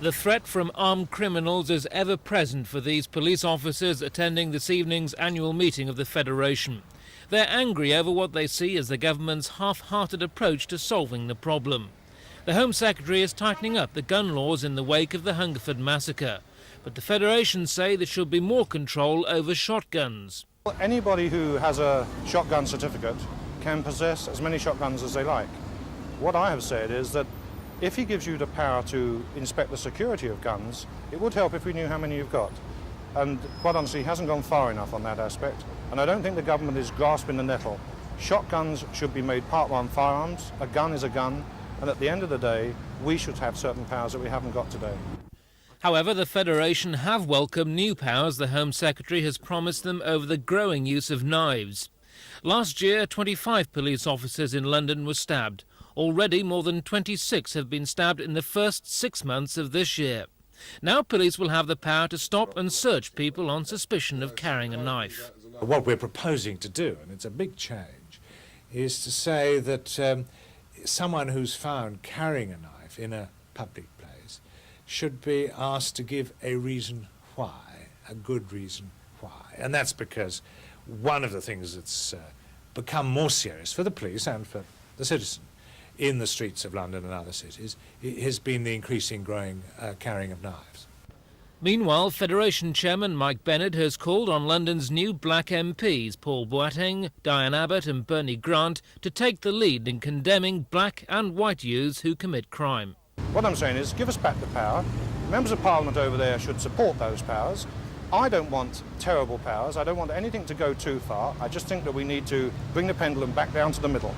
The threat from armed criminals is ever present for these police officers attending this evening's annual meeting of the Federation. They're angry over what they see as the government's half-hearted approach to solving the problem. The Home Secretary is tightening up the gun laws in the wake of the Hungerford massacre. But the Federation say there should be more control over shotguns. Anybody who has a shotgun certificate can possess as many shotguns as they like. What I have said is that if he gives you the power to inspect the security of guns, it would help if we knew how many you've got. And quite honestly, he hasn't gone far enough on that aspect. And I don't think the government is grasping the nettle. Shotguns should be made Part 1 firearms. A gun is a gun. And at the end of the day, we should have certain powers that we haven't got today. However, the Federation have welcomed new powers the Home Secretary has promised them over the growing use of knives. Last year, 25 police officers in London were stabbed. Already, more than 26 have been stabbed in the first 6 months of this year. Now police will have the power to stop and search people on suspicion of carrying a knife. What we're proposing to do, and it's a big change, is to say that someone who's found carrying a knife in a public place should be asked to give a reason why, a good reason why. And that's because one of the things that's become more serious for the police and for the citizen in the streets of London and other cities has been the increasing growing carrying of knives. Meanwhile, Federation Chairman Mike Bennett has called on London's new black MPs, Paul Boateng, Diane Abbott and Bernie Grant, to take the lead in condemning black and white youths who commit crime. What I'm saying is, give us back the power. Members of Parliament over there should support those powers. I don't want terrible powers. I don't want anything to go too far. I just think that we need to bring the pendulum back down to the middle.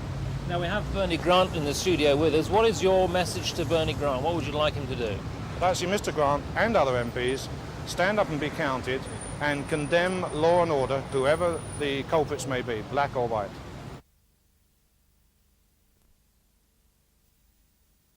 Now we have Bernie Grant in the studio with us. What is your message to Bernie Grant? What would you like him to do? I'd like to see Mr Grant and other MPs stand up and be counted and condemn law and order, whoever the culprits may be, black or white.